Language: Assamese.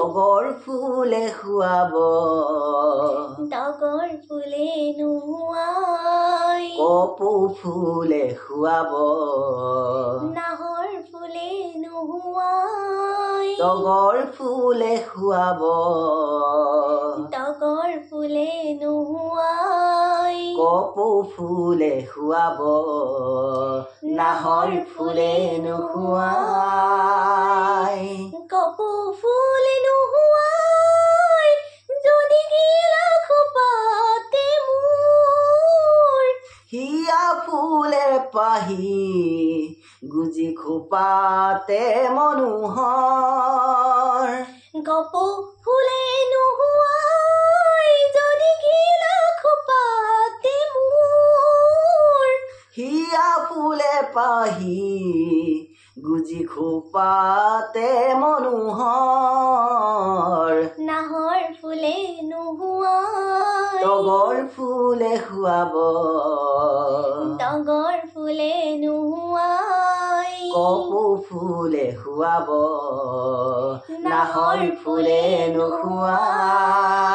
তগৰ ফুলে খুৱাব তগৰ ফুলে নুহুৱাই কপৌ ফুলে খুৱাব নাহৰ ফুলে নুহুৱাই তগৰ ফুলে খুৱাব তগৰ ফুলে নুহুৱাই কপৌ ফুলে খুৱাব নাহৰ ফুলে নুহুৱাই কপৌ ফুলে নুহুৱাই যদি গিলা খোপাতে মোৰ হিয়া ফুলে পাহি গুজি খোপাতে মনোহৰ কপৌ ফুলে নুহুৱাই যদি গিলা খোপাতে মোৰ হিয়া ফুলে পাহি গুজি খোপাতে মনোহৰ নাহৰ ফুলে নুহুৱাই তগৰ ফুলে খুৱাব তগৰ ফুলে নুহুৱাই কপৌ ফুলে খুৱাব নাহৰ ফুলে নুখুৱাই